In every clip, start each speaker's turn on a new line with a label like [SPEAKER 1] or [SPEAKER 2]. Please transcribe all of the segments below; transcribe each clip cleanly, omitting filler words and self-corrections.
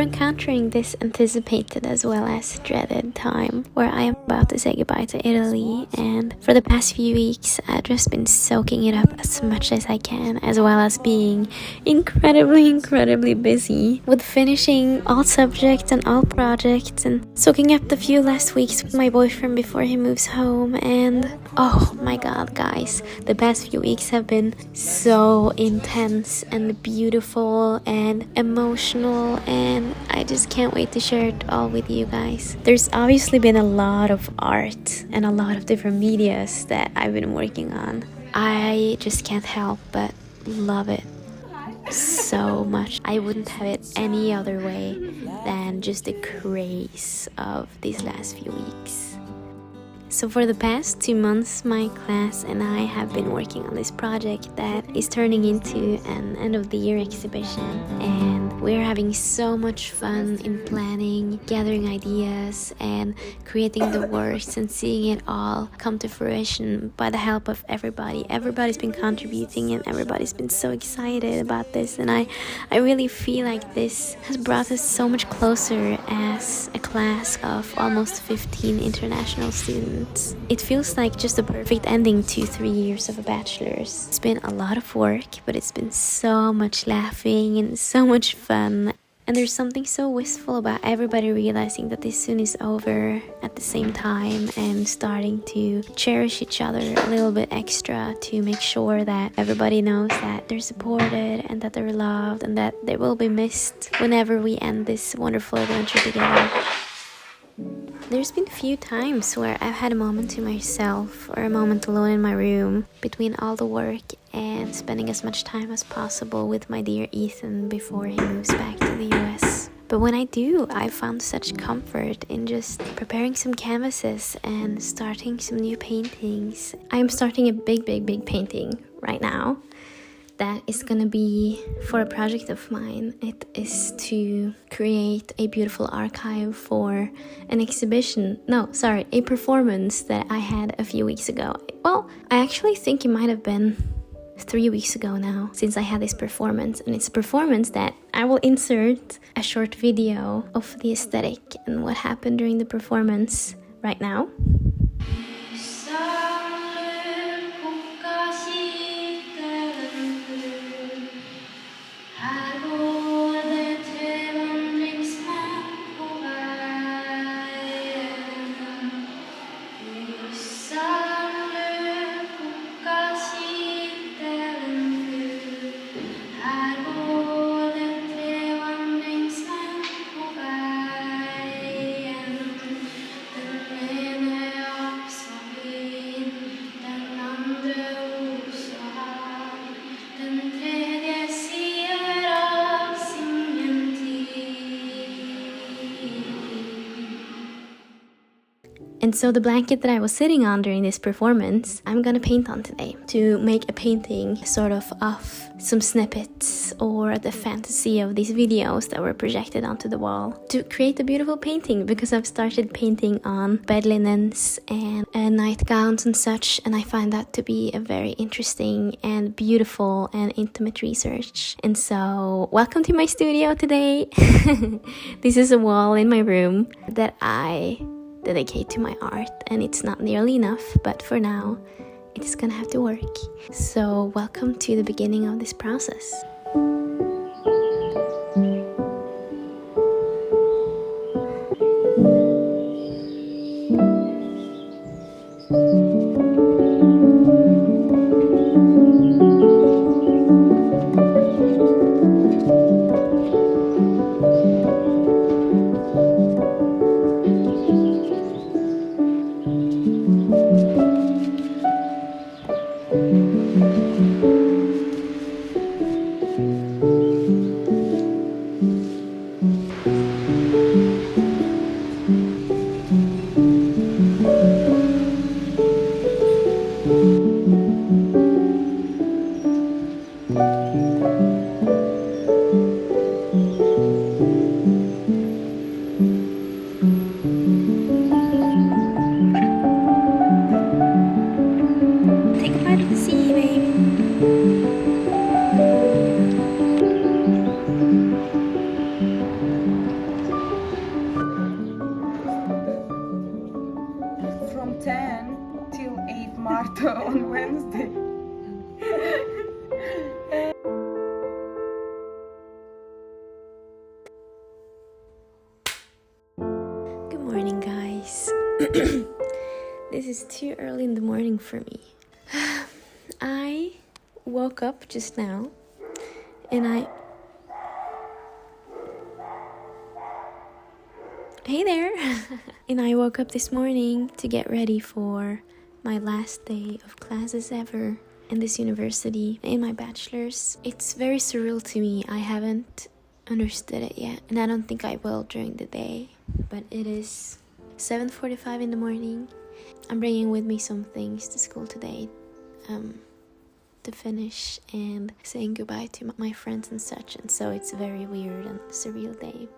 [SPEAKER 1] encountering this anticipated as well as dreaded time where I am about to say goodbye to Italy, and for the past few weeks I've just been soaking it up as much as I can, as well as being incredibly busy with finishing all subjects and all projects and soaking up the few last weeks with my boyfriend before he moves home. And oh my god guys, the past few weeks have been so intense and beautiful and emotional, and I just can't wait to share it all with you guys. There's obviously been a lot of art and a lot of different medias that I've been working on. I just can't help but love it so much. I wouldn't have it any other way than just the craze of these last few weeks. So for the past 2 months, my class and I have been working on this project that is turning into an end of the year exhibition, and we're having so much fun in planning, gathering ideas and creating the works and seeing it all come to fruition by the help of everybody. Everybody's been contributing and everybody's been so excited about this, and I really feel like this has brought us so much closer as a class of almost 15 international students. It feels like just the perfect ending to 3 years of a bachelor's. It's been a lot of work, but it's been so much laughing and so much fun. And there's something so wistful about everybody realizing that this soon is over at the same time and starting to cherish each other a little bit extra to make sure that everybody knows that they're supported and that they're loved and that they will be missed whenever we end this wonderful adventure together. There's been a few times where I've had a moment to myself or a moment alone in my room between all the work and spending as much time as possible with my dear Ethan before he moves back to the US. But when I do, I found such comfort in just preparing some canvases and starting some new paintings. I am starting a big painting right now. That is gonna be for a project of mine. It is to create a beautiful archive for an exhibition. A performance that I had a few weeks ago. Well, I actually think it might have been 3 weeks ago now since I had this performance, and it's a performance that I will insert a short video of the aesthetic and what happened during the performance right now. And so the blanket that I was sitting on during this performance, I'm gonna paint on today to make a painting sort of some snippets or the fantasy of these videos that were projected onto the wall to create a beautiful painting, because I've started painting on bed linens and nightgowns and such, and I find that to be a very interesting and beautiful and intimate research. And so welcome to my studio today. This is a wall in my room that I dedicate to my art, and it's not nearly enough, but for now it's gonna have to work. So welcome to the beginning of this process.
[SPEAKER 2] start on Wednesday.
[SPEAKER 1] Good morning, guys. This is too early in the morning for me. I woke up just now and Hey there! And I woke up this morning to get ready for my last day of classes ever in this university, in my bachelor's. It's very surreal to me. I haven't understood it yet, and I don't think I will during the day. But it is 7:45 in the morning. I'm bringing with me some things to school today to finish and saying goodbye to my friends and such, and so it's a very weird and surreal day.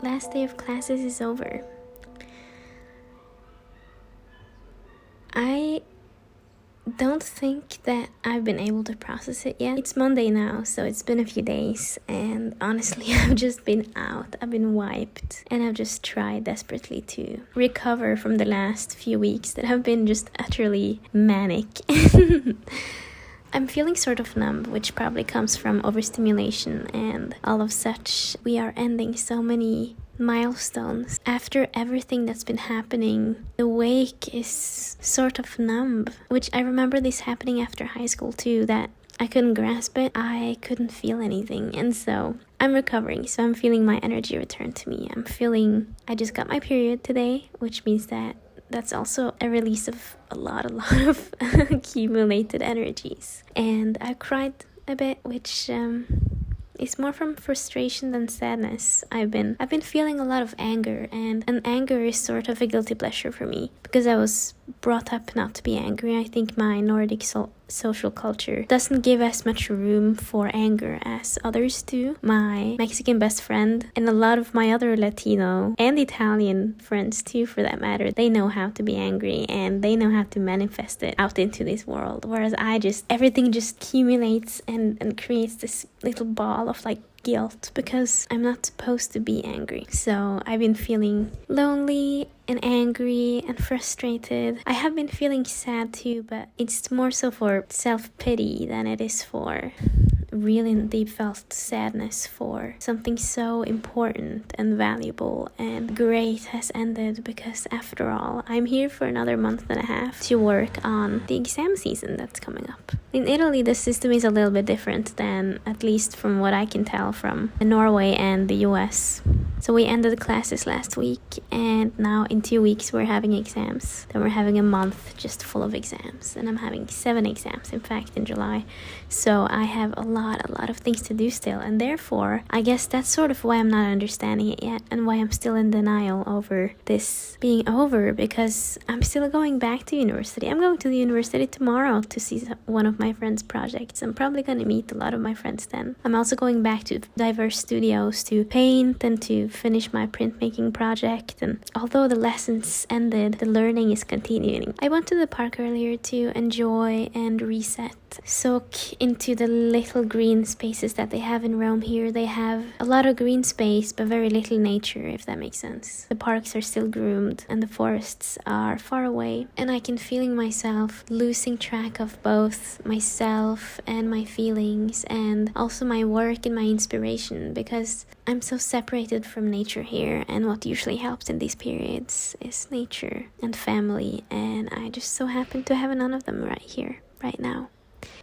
[SPEAKER 1] Last day of classes is over. I don't think that I've been able to process it yet. It's Monday now, so it's been a few days, and honestly, I've just been out. I've been wiped, and I've just tried desperately to recover from the last few weeks that have been just utterly manic. I'm feeling sort of numb, which probably comes from overstimulation and all of such. We are ending so many milestones. After everything that's been happening, the wake is sort of numb, which I remember this happening after high school too, that I couldn't grasp it. I couldn't feel anything, and so I'm recovering, so I'm feeling my energy return to me. I just got my period today, which means that's also a release of a lot of accumulated energies. And I cried a bit, which is more from frustration than sadness. I've been feeling a lot of anger, and anger is sort of a guilty pleasure for me, because I was brought up not to be angry. I think my Nordic social culture doesn't give as much room for anger as others do. My Mexican best friend and a lot of my other Latino and Italian friends too, for that matter, they know how to be angry and they know how to manifest it out into this world, whereas everything just accumulates and creates this little ball of like guilt because I'm not supposed to be angry. So I've been feeling lonely and angry and frustrated. I have been feeling sad too, but it's more so for self-pity than it is for really deep felt sadness for something so important and valuable and great has ended, because after all, I'm here for another month and a half to work on the exam season that's coming up. In Italy, the system is a little bit different than, at least from what I can tell, from Norway and the US. So we ended classes last week, and now in 2 weeks we're having exams. Then we're having a month just full of exams, and I'm having 7 exams in fact in July. So I have a lot of things to do still, and therefore I guess that's sort of why I'm not understanding it yet, and why I'm still in denial over this being over, because I'm still going back to university. I'm going to the university tomorrow to see one of my friends' projects. I'm probably going to meet a lot of my friends then. I'm also going back to diverse studios to paint and to finish my printmaking project, and although the lessons ended, the learning is continuing. I went to the park earlier to enjoy and reset, soak into the little green spaces that they have in Rome here. They have a lot of green space but very little nature, if that makes sense. The parks are still groomed and the forests are far away, and I can feeling myself losing track of both myself and my feelings and also my work and my inspiration, because I'm so separated from nature here, and what usually helps in these periods is nature and family, and I just so happen to have none of them right here, right now.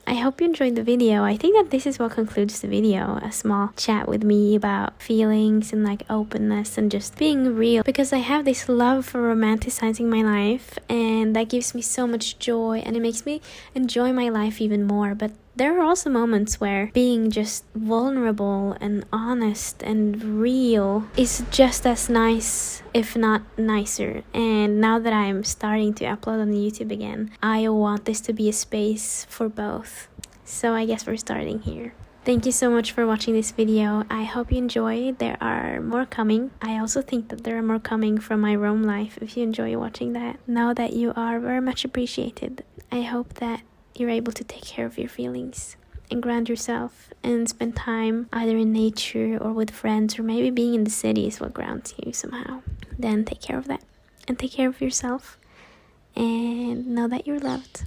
[SPEAKER 1] I hope you enjoyed the video. I think that this is what concludes the video, a small chat with me about feelings and like openness and just being real, because I have this love for romanticizing my life, and that gives me so much joy and it makes me enjoy my life even more. But there are also moments where being just vulnerable and honest and real is just as nice, if not nicer. And now that I'm starting to upload on YouTube again, I want this to be a space for both. So I guess we're starting here. Thank you so much for watching this video. I hope you enjoyed. There are more coming. I also think that there are more coming from my Rome life. If you enjoy watching that, know that you are very much appreciated. I hope that you're able to take care of your feelings and ground yourself and spend time either in nature or with friends, or maybe being in the city is what grounds you somehow. Then take care of that and take care of yourself and know that you're loved.